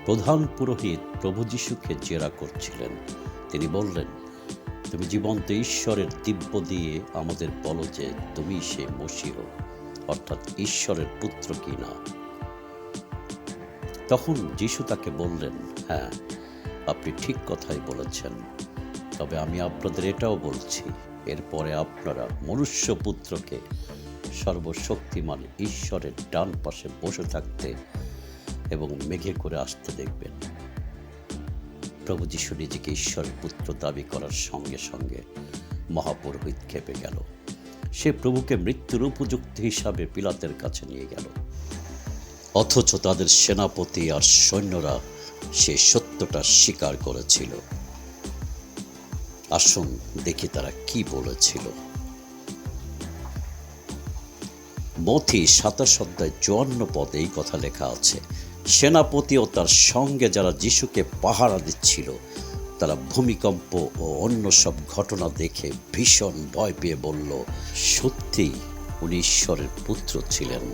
প্রধান পুরোহিত প্রভু যীশুকে জেরা করছিলেন। তিনি বললেন, তুমি জীবন্ত ঈশ্বরের দিব্য দিয়ে আমাদের বলো যে তুমি সেই মসীহ, অর্থাৎ ঈশ্বরের পুত্র কি না। তখন যীশু তাকে বললেন, হ্যাঁ, আপনি ঠিক কথাই বলেছেন। তবে আমি আপনাদের এটাও বলছি, এরপরে আপনারা মনুষ্যপুত্রকে সর্বশক্তিমান ঈশ্বরের ডান পাশে বসে থাকতে এবং মেঘে করে আসতে দেখবেন। প্রভু যীশু নিজেকে ঈশ্বরের পুত্র দাবি করার সঙ্গে সঙ্গে মহাপুরোহিত খেপে গেল। সে প্রভুকে মৃত্যুর উপযুক্ত হিসাবে পিলাতের কাছে নিয়ে গেল, অথচ তাদের সেনাপতি আর সৈন্যরা সে সত্যটা স্বীকার করেছিল। আসুন দেখি তারা কি বলেছিল। মথি 27:54 এই কথা লেখা আছে, সেনাপতি ও তার সঙ্গে যারা যিশুকে পাহারা দিচ্ছিল তারা ভূমিকম্প ও অন্য সব ঘটনা দেখে ভীষণ ভয় পেয়ে বলল, সত্যি উনি ঈশ্বরের পুত্র ছিলেন।